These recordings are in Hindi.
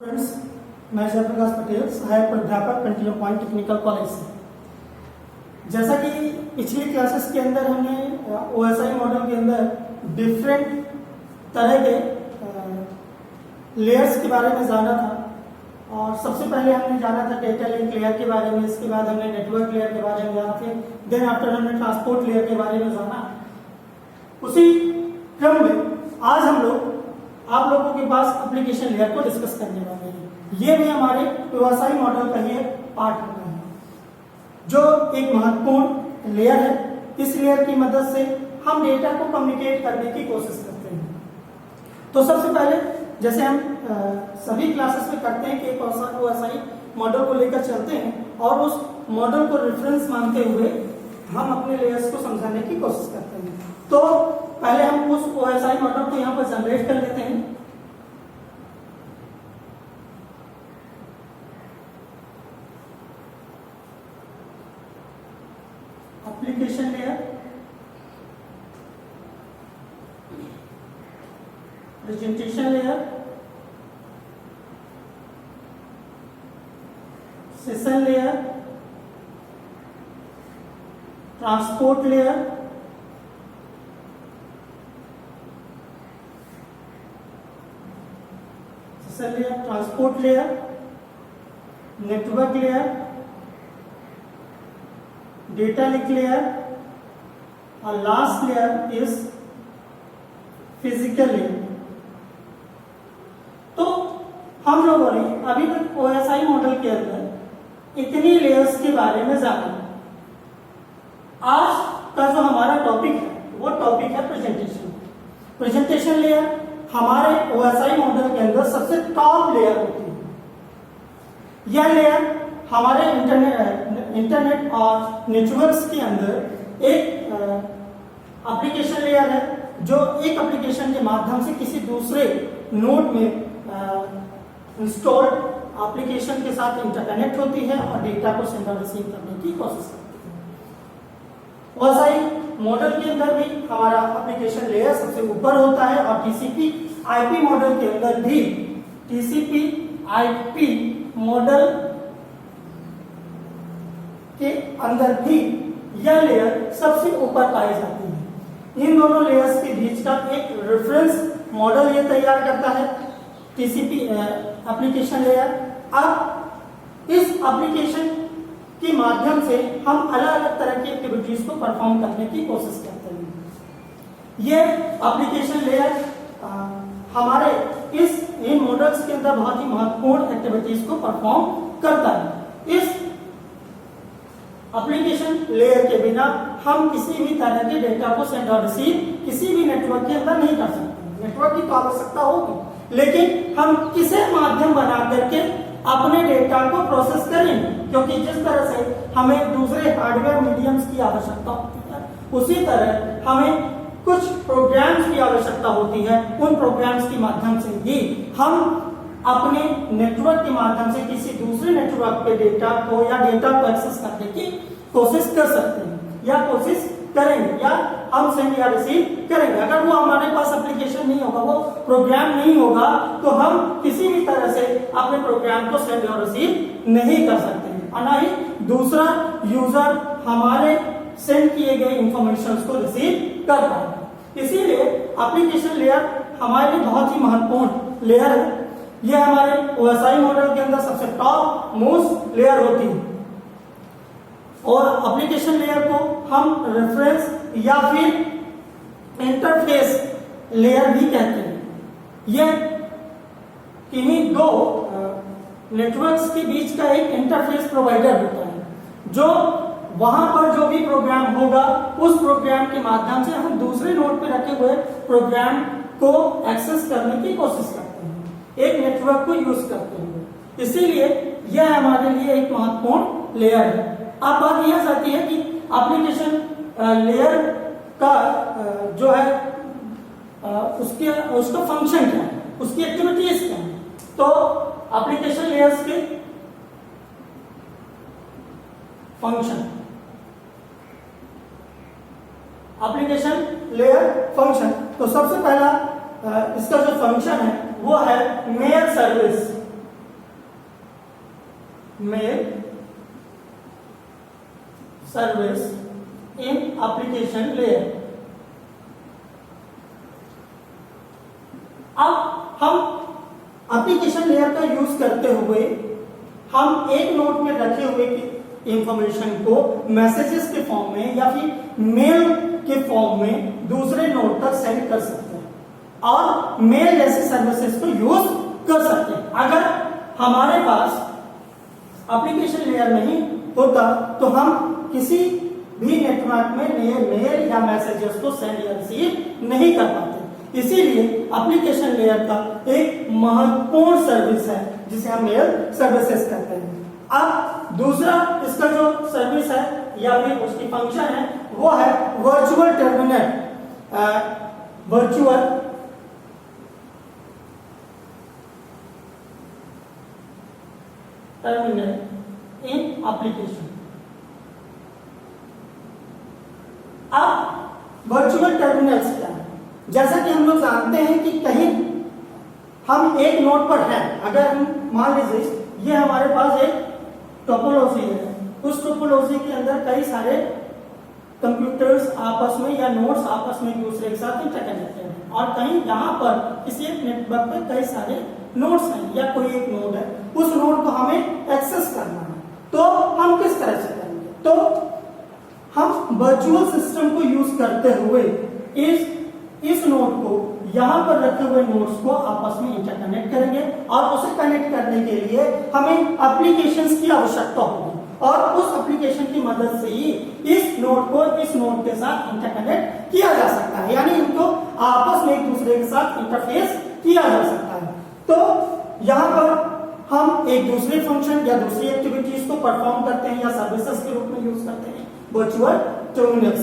फ्रेंड्स, मैं जयप्रकाश पटेल, सहायक प्राध्यापक कंटिन्यू पॉइंट टेक्निकल कॉलेज से। जैसा कि पिछली क्लासेस के अंदर हमने ओएसआई मॉडल के अंदर डिफरेंट तरह के लेयर्स के बारे में जाना था और सबसे पहले हमने जाना था डेटा लिंक लेयर के बारे में, इसके बाद हमने नेटवर्क लेयर के बारे में जाना, फिर देन आफ्टर हमने ट्रांसपोर्ट लेयर के बारे में जाना। उसी क्रम में आज हम लोग आप लोगों के पास एप्लीकेशन लेयर को डिस्कस करने वाले हैं। ये भी हमारे ओएसआई मॉडल का ही पार्ट होता है, जो एक महत्वपूर्ण लेयर है। इस लेयर की मदद से हम डेटा को कम्युनिकेट करने की कोशिश करते हैं। तो सबसे पहले जैसे हम सभी क्लासेस में करते हैं कि एक ओएसआई मॉडल को लेकर चलते हैं और उस मॉडल को रेफरेंस मानते हुए हम अपने लेयर्स को समझाने की कोशिश करते हैं। तो पहले हम उस ओएसआई मॉडल को यहाँ पर जनरेट कर लेते हैं। Application layer, presentation layer, session layer, transport layer, layer, transport layer, network layer, data link layer और last layer is physical layer. तो हम लोगों ने अभी तक ओएसआई मॉडल के अंदर इतनी लेयर्स के बारे में जाना। आज का जो हमारा टॉपिक है वो टॉपिक है प्रेजेंटेशन। प्रेजेंटेशन लेयर हमारे ओएसआई मॉडल के अंदर सबसे टॉप लेयर होती है। यह लेयर हमारे इंटरनेट और नेटवर्क्स के अंदर एक एप्लीकेशन लेयर है, जो एक एप्लीकेशन के माध्यम से किसी दूसरे नोड में इंस्टॉल्ड एप्लीकेशन के साथ इंटरकनेक्ट होती है और डेटा को सेंड और रिसीव करने की कोशिश करती है। ओएसआई मॉडल के अंदर भी हमारा एप्लीकेशन लेयर सबसे ऊपर होता है और टीसीपी आईपी मॉडल के अंदर भी टीसीपी आईपी मॉडल के अंदर भी यह लेयर सबसे ऊपर पाई जाती है। इन दोनों लेयर्स के बीच का एक रेफरेंस मॉडल ये तैयार करता है टीसीपी एप्लीकेशन लेयर। अब इस एप्लीकेशन के माध्यम से हम अलग अलग तरह की एक्टिविटीज को परफॉर्म करने की कोशिश करते हैं। यह एप्लीकेशन लेयर हमारे इन मॉडल्स के अंदर बहुत ही महत्वपूर्ण एक्टिविटीज को परफॉर्म करता है। इस एप्लीकेशन लेयर के बिना हम किसी भी तरह के डेटा को सेंड और रिसीव किसी भी नेटवर्क के अंदर नहीं कर सकते। नेटवर्क की तो आवश्यकता होगी, लेकिन हम किसे माध्यम बना करके अपने डेटा को प्रोसेस करेंगे, क्योंकि जिस तरह से हमें दूसरे हार्डवेयर मीडियम्स की आवश्यकता होती है, उसी तरह हमें कुछ प्रोग्राम्स की आवश्यकता होती है। उन प्रोग्राम्स के माध्यम से ही हम अपने नेटवर्क के माध्यम से किसी दूसरे नेटवर्क पे डेटा को या डेटा को एक्सेस करने की कोशिश कर सकते हैं या कोशिश करेंगे, या हम सेंड या रिसीव करेंगे। अगर वो हमारे पास एप्लीकेशन नहीं होगा, वो प्रोग्राम नहीं होगा, तो हम किसी भी तरह से अपने प्रोग्राम को सेंड और रिसीव नहीं कर सकते हैं और ना ही दूसरा यूजर हमारे सेंड किए गए इंफॉर्मेशन को रिसीव कर पाएगा। इसीलिए एप्लीकेशन लेयर हमारे लिए बहुत ही महत्वपूर्ण लेयर है। यह हमारे ओएसआई मॉडल के अंदर सबसे टॉप मोस्ट लेयर होती है और एप्लीकेशन लेयर को हम रेफरेंस या फिर इंटरफेस लेयर भी कहते हैं। यह किन्हीं दो नेटवर्क्स के बीच का एक इंटरफेस प्रोवाइडर होता है, जो वहां पर जो भी प्रोग्राम होगा उस प्रोग्राम के माध्यम से हम दूसरे नोड पे रखे हुए प्रोग्राम को एक्सेस करने की कोशिश करते हैं, एक नेटवर्क को यूज करते हुए। इसीलिए यह हमारे लिए एक महत्वपूर्ण लेयर है। अब बात यह आती है कि एप्लीकेशन लेयर का जो है उसका फंक्शन क्या है, उसकी एक्टिविटीज क्या है। तो एप्लीकेशन लेयर्स के फंक्शन, एप्लीकेशन लेयर फंक्शन, तो सबसे पहला इसका जो फंक्शन है वो है mail service. Mail service in application layer. अब हम एप्लीकेशन लेयर का यूज करते हुए हम एक नोड में रखे हुए इंफॉर्मेशन को मैसेजेस के फॉर्म में या फिर मेल के फॉर्म में दूसरे नोड तक सेंड कर सकते हैं और मेल जैसे सर्विसेज को यूज कर सकते हैं। अगर हमारे पास एप्लीकेशन लेयर नहीं होता तो हम किसी भी नेटवर्क में मेल या मैसेजेस को सेंड या रिसीव नहीं कर पाते। इसीलिए एप्लीकेशन लेयर का एक महत्वपूर्ण सर्विस है जिसे हम मेल सर्विसेज कहते हैं। अब दूसरा इसका जो सर्विस है या फिर उसकी फंक्शन है वो है वर्चुअल टर्मिनल इन एप्लीकेशन। अब वर्चुअल टर्मिनल्स क्या है? जैसा कि हम लोग जानते हैं कि कहीं हम एक नोड पर हैं, अगर हम मान लीजिए ये हमारे पास एक टोपोलॉजी है, उस टोपोलॉजी के अंदर कई सारे कंप्यूटर्स आपस में या नोड्स आपस में एक दूसरे के साथ इंटरकनेक्टेड हैं और कहीं यहाँ पर किसी एक नेटवर्क पे कई सारे नोड्स हैं या कोई एक नोड है, उस नोड को हमें एक्सेस करना है तो हम किस तरह से करेंगे? तो हम वर्चुअल सिस्टम को यूज करते हुए इस नोड को यहाँ पर रखे हुए नोड्स को आपस में इंटरकनेक्ट करेंगे और उसे कनेक्ट करने के लिए हमें एप्लीकेशंस की आवश्यकता होगी और उस एप्लीकेशन की मदद से ही इस नोड को इस नोड के साथ इंटरकनेक्ट किया जा सकता है, यानी इनको आपस में एक दूसरे के साथ इंटरफेस किया जा सकता है। तो यहाँ पर हम एक दूसरे फंक्शन या दूसरी एक्टिविटीज को परफॉर्म करते हैं या सर्विसेज के रूप में यूज करते हैं वर्चुअल टर्मिनल्स।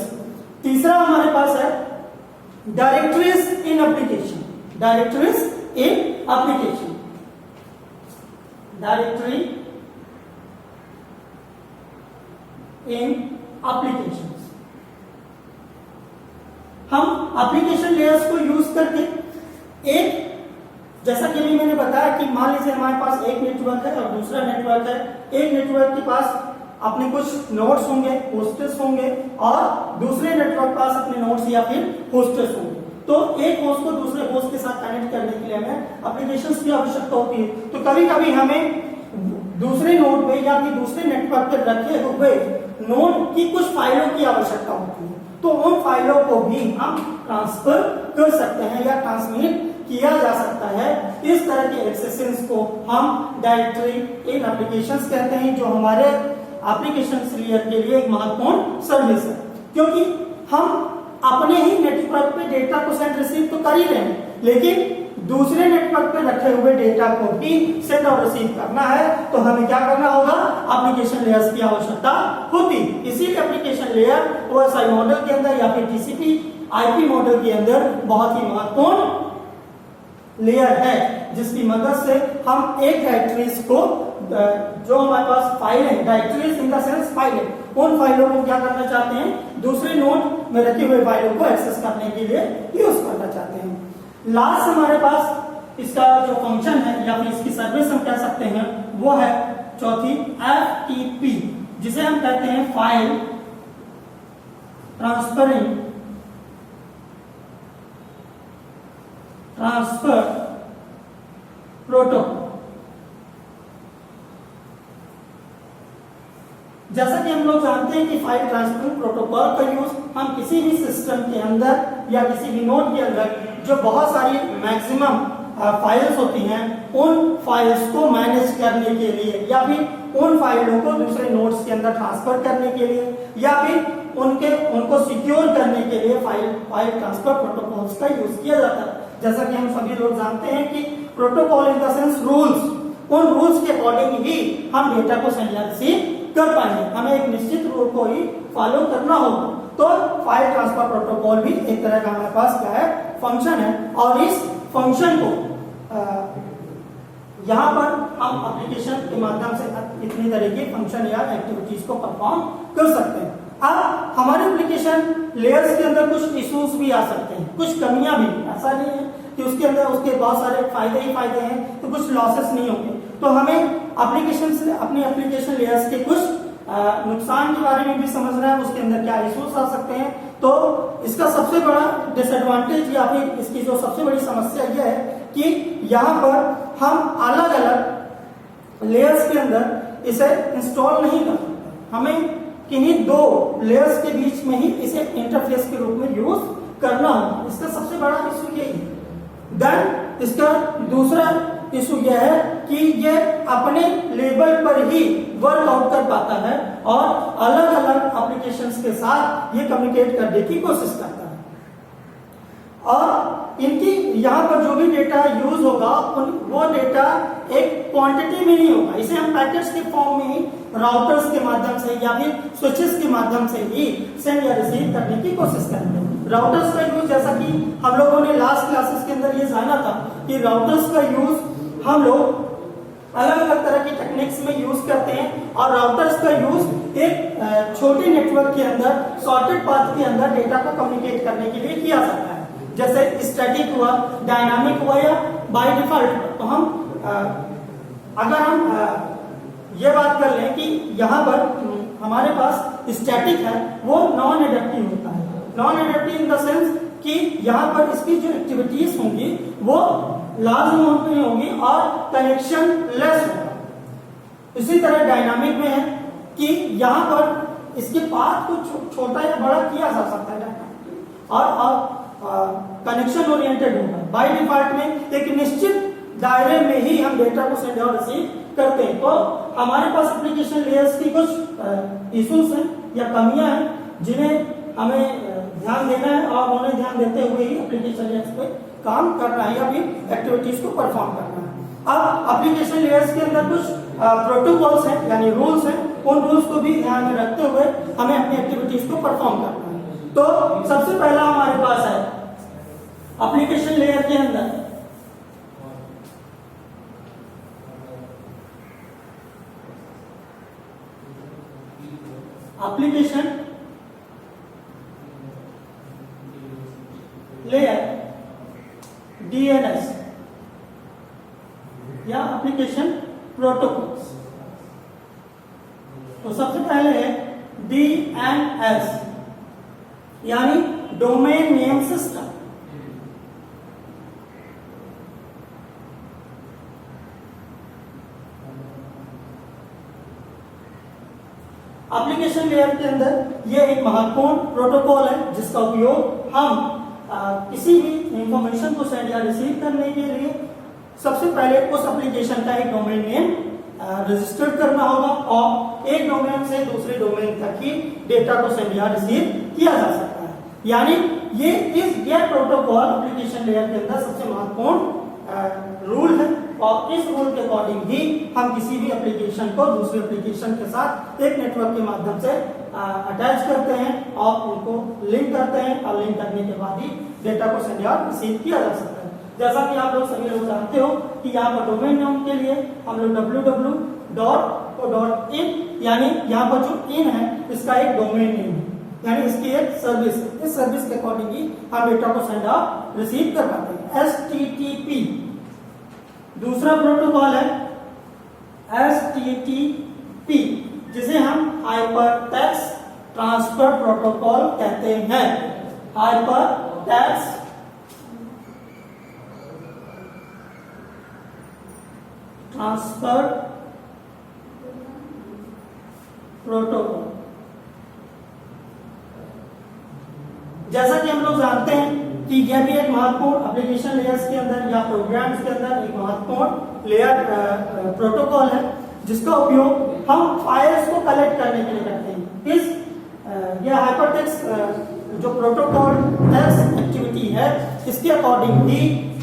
तीसरा हमारे पास है डायरेक्टरीज इन एप्लीकेशन। डायरेक्टरीज इन एप्लीकेशन, डायरेक्टरी इन एप्लीकेशन। हम एप्लीकेशन लेयर्स को यूज करके एक, जैसा कि अभी मैंने बताया कि मान लीजिए हमारे पास एक नेटवर्क है और दूसरा नेटवर्क है। एक नेटवर्क के पास अपने कुछ नोड्स होंगे, होस्टेस होंगे और दूसरे नेटवर्क के पास अपने नोड्स या फिर होस्टेस होंगे। तो एक होस्ट को दूसरे होस्ट के साथ कनेक्ट करने के लिए हमें एप्लीकेशंस की आवश्यकता होती है। तो कभी कभी हमें दूसरे नोड पे या फिर दूसरे नेटवर्क पे रखे हुए नोड की कुछ फाइलों की आवश्यकता होती है, तो उन फाइलों को भी हम ट्रांसफर कर सकते हैं या ट्रांसमिट किया जा सकता है। इस तरह के एक्सेशंस को हम डायरेक्टरी इन एप्लीकेशंस कहते हैं, जो हमारे एप्लीकेशन लेयर के लिए एक महत्वपूर्ण सर्विस है, क्योंकि हम अपने ही नेटवर्क पे डेटा को सेंड रिसीव तो कर ही रहे हैं, लेकिन दूसरे नेटवर्क पे रखे हुए डेटा को भी सेंड और रिसीव करना है तो हमें क्या करना होगा? एप्लीकेशन लेयर्स की आवश्यकता होती। इसीलिए एप्लीकेशन लेयर ओएसआई मॉडल के अंदर या फिर टीसीपी आईपी मॉडल के अंदर बहुत ही महत्वपूर्ण लेयर है, जिसकी मदद से हम एक डायरेक्टरीज को, जो हमारे पास फाइल है, directories in the sense file है, उन फाइलों को क्या करना चाहते हैं? दूसरे नोड में रखी हुई फाइलों को एक्सेस करने के लिए यूज करना चाहते हैं। लास्ट हमारे पास इसका जो फंक्शन है या फिर इसकी सर्विस हम कह सकते हैं वो है चौथी FTP, जिसे हम कहते हैं फाइल ट्रांसफर प्रोटोकॉल। जैसा कि हम लोग जानते हैं कि फाइल ट्रांसफर प्रोटोकॉल का यूज हम किसी भी सिस्टम के अंदर या किसी भी नोड के अंदर जो बहुत सारी मैक्सिमम फाइल्स होती हैं उन फाइल्स को मैनेज करने के लिए या फिर उन फाइलों को दूसरे नोड्स के अंदर ट्रांसफर करने के लिए या फिर उनको सिक्योर करने के लिए फाइल ट्रांसफर प्रोटोकॉल्स का यूज किया जाता है। जैसा कि हम सभी लोग जानते हैं कि protocol in the sense rules, उन रूल्स के अकॉर्डिंग ही हम डेटा को सेंड या रिसीव कर पाएंगे। हमें एक निश्चित रूल को ही फॉलो करना होगा। तो फाइल ट्रांसफर प्रोटोकॉल भी एक तरह का हमारे पास क्या है? फंक्शन है, और इस फंक्शन को यहाँ पर हम एप्लीकेशन के माध्यम से इतनी तरह के फंक्शन या एक्टिविटीज को परफॉर्म कर सकते हैं। अब हमारे एप्लीकेशन लेयर्स के अंदर कुछ इश्यूज भी आ सकते हैं, कुछ कमियां भी। ऐसा नहीं है कि उसके अंदर उसके बहुत सारे फायदे ही फायदे हैं तो कुछ लॉसेस नहीं होंगे। तो हमें एप्लीकेशन से अपने एप्लीकेशन लेयर्स के कुछ नुकसान के बारे में भी समझना है, उसके अंदर क्या इश्यूज आ सकते हैं। तो इसका सबसे बड़ा डिसएडवांटेज या फिर इसकी जो सबसे बड़ी समस्या यह है कि यहाँ पर हम अलग अलग लेयर्स के अंदर इसे इंस्टॉल नहीं कर सकते, हमें किन्हीं दो लेयर्स के बीच में ही इसे इंटरफेस के रूप में यूज करना होगा। इसका सबसे बड़ा इशू यही है। देन इसका दूसरा इशू यह है कि ये अपने लेवल पर ही वर्कआउट कर पाता है और अलग अलग एप्लीकेशंस के साथ ये कम्युनिकेट करने की कोशिश करता है। और इनकी यहाँ पर जो भी डेटा यूज होगा वो डेटा एक क्वांटिटी में नहीं होगा, इसे हम पैकेट्स के फॉर्म में ही राउटर्स के माध्यम से या फिर स्विचेस के माध्यम से ही सेंड या रिसीव करने की कोशिश करेंगे। राउटर्स का यूज, जैसा कि हम लोगों ने लास्ट क्लासेस के अंदर ये जाना था कि राउटर्स का यूज हम लोग अलग अलग तरह की टेक्निक्स में यूज करते हैं और राउटर्स का यूज एक छोटे नेटवर्क के अंदर सॉर्टेड पाथ के अंदर डेटा को कम्युनिकेट करने के लिए किया जाता है, जैसे स्टैटिक हुआ, डायनामिक हुआ या बाय डिफॉल्ट। तो हम अगर हम ये बात कर लें कि यहाँ पर हमारे पास स्टैटिक है वो नॉन एडेप्टिव होता है। Non adaptive in the sense कि यहाँ पर इसकी जो एक्टिविटीज होंगी वो लार्ज अमाउंट में होगी और कनेक्शन लेस होगा। इसी तरह डायनामिक में है कि यहाँ पर इसके पाथ को छोटा या बड़ा किया जा सकता है और कनेक्शन ओरिएंटेड होगा। बाय डिफॉल्ट में एक निश्चित दायरे में ही हम डेटा को सेंड और रिसीव करते हैं। तो हमारे पास एप्लीकेशन लेयर्स की कुछ इश्यूज हैं या कमियां हैं जिन्हें हमें ध्यान देना है और उन्हें ध्यान देते हुए ही एप्लीकेशन लेयर्स पे काम करना है या फिर एक्टिविटीज को परफॉर्म करना है। अब एप्लीकेशन लेयर्स के अंदर कुछ प्रोटोकॉल्स हैं यानी रूल्स हैं, उन रूल्स को भी ध्यान में रखते हुए हमें अपनी एक्टिविटीज को परफॉर्म करना है। तो सबसे पहला हमारे पास है एप्लीकेशन लेयर के अंदर एप्लीकेशन लेयर डीएनएस या एप्लीकेशन प्रोटोकॉल्स। तो सबसे पहले है डीएनएस यानी domain name system. Application layer के अंदर यह एक महत्वपूर्ण प्रोटोकॉल है जिसका उपयोग हम किसी भी इंफॉर्मेशन को सेंड या रिसीव करने के लिए सबसे पहले उस एप्लीकेशन का एक डोमेन नेम रजिस्टर करना होगा और एक डोमेन से दूसरे डोमेन तक ही डेटा को सेंड या रिसीव किया जा सकता है। यानी यह प्रोटोकॉल एप्लीकेशन लेयर के अंदर सबसे महत्वपूर्ण रूल है और इस रूल के अकॉर्डिंग ही हम किसी भी एप्लीकेशन को दूसरे एप्लीकेशन के साथ एक नेटवर्क के माध्यम से अटैच करते हैं और उनको लिंक करते हैं और लिंक करने के बाद ही डेटा को सेंड या रिसीव किया जा सकता है। जैसा कि आप लोग सभी लोग जानते हो कि यहाँ पर डोमेन नेम के लिए हम लोग www.in यानी यहाँ पर जो इन है इसका एक डोमेन नेम है यानी इसकी एक सर्विस, इस सर्विस के अकॉर्डिंग ही हम डेटा को सेंड और रिसीव कर पाते हैं। HTTP दूसरा प्रोटोकॉल है HTTP जिसे हम हाइपर टेक्स्ट ट्रांसफर प्रोटोकॉल कहते हैं। Hyper text transfer protocol. जैसा कि हम लोग जानते हैं कि यह भी एक महत्वपूर्ण एप्लीकेशन लेयर्स के अंदर या प्रोग्राम्स के अंदर एक महत्वपूर्ण लेयर प्रोटोकॉल है जिसका उपयोग हम फाइल्स को कलेक्ट करने के लिए करते हैं। यह हाइपरटेक्स्ट जो प्रोटोकॉल टेक्स्ट एक्टिविटी है इसके अकॉर्डिंग ही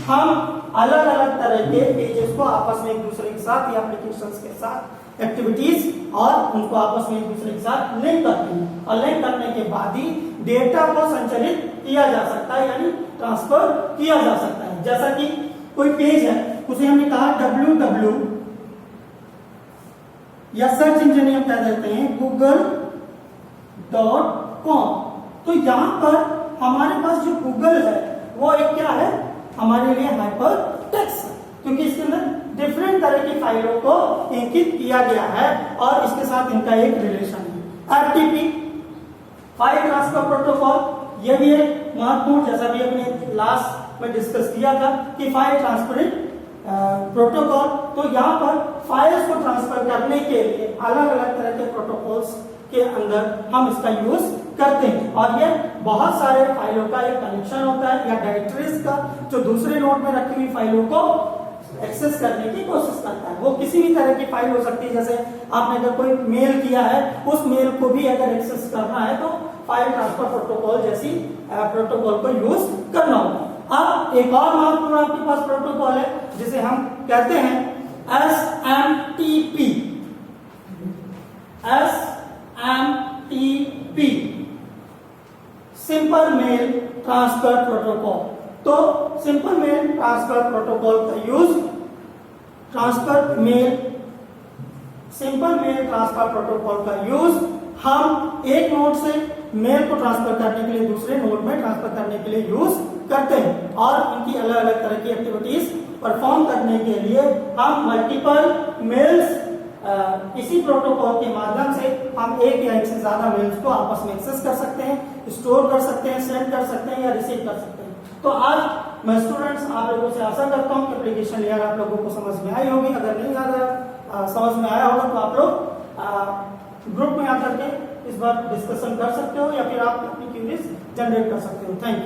हम अलग अलग तरह के पेजेस को आपस में एक दूसरे के साथ या एप्लीकेशंस के साथ एक्टिविटीज और उनको आपस में एक दूसरे के साथ लिंक करते हैं और लिंक करने के बाद ही डेटा को संचालित किया जा सकता है यानी ट्रांसफर किया जा सकता है। जैसा कि कोई पेज है उसे हमने कहा www या सर्च इंजन हम कह देते हैं google.com। तो यहाँ पर हमारे पास जो गूगल है वो एक क्या है हमारे लिए हाइपर टेक्स्ट है क्योंकि इसके अंदर डिफरेंट तरह की फाइलों को अंकित किया गया है और इसके साथ इनका एक रिलेशन है। एफटीपी फाइल ट्रांसफर प्रोटोकॉल, ये भी एक महत्वपूर्ण, जैसा भी अपने लास्ट में डिस्कस किया था कि फाइल ट्रांसफर प्रोटोकॉल, तो यहाँ पर फाइल्स को ट्रांसफर करने के लिए अलग अलग तरह के प्रोटोकॉल्स के अंदर हम इसका यूज करते हैं और ये बहुत सारे फाइलों का एक कनेक्शन होता है या डायरेक्टरीज का जो दूसरे नोड में रखी हुई फाइलों को एक्सेस करने की कोशिश करता है। वो किसी भी तरह की फाइल हो सकती है, जैसे आपने अगर कोई मेल किया है उस मेल को भी अगर एक्सेस करना है तो फाइल ट्रांसफर प्रोटोकॉल जैसी प्रोटोकॉल को यूज करना होगा। अब एक और महत्वपूर्ण आपके पास प्रोटोकॉल है जिसे हम कहते हैं SMTP। SMTP simple mail transfer protocol. तो सिंपल मेल ट्रांसफर प्रोटोकॉल का use simple mail transfer protocol का यूज हम एक नोड से मेल को ट्रांसफर करने के लिए दूसरे नोड में ट्रांसफर करने के लिए यूज करते हैं और इनकी अलग अलग तरह की एक्टिविटीज परफॉर्म करने के लिए हम मल्टीपल मेल्स इसी प्रोटोकॉल के माध्यम से हम एक या एक से ज्यादा मेल्स को आपस में एक्सेस कर सकते हैं, स्टोर कर सकते हैं, सेंड कर सकते हैं या रिसीव कर सकते हैं। तो आज मैं स्टूडेंट्स आप लोगों से आशा करता हूं कि एप्लीकेशन लेयर आप लोगों को समझ में आई होगी। अगर नहीं समझ में आया होगा तो आप लोग ग्रुप में आकर के इस बार डिस्कशन कर सकते हो या फिर आप अपनी क्वेरीज जनरेट कर सकते हो। Thank you.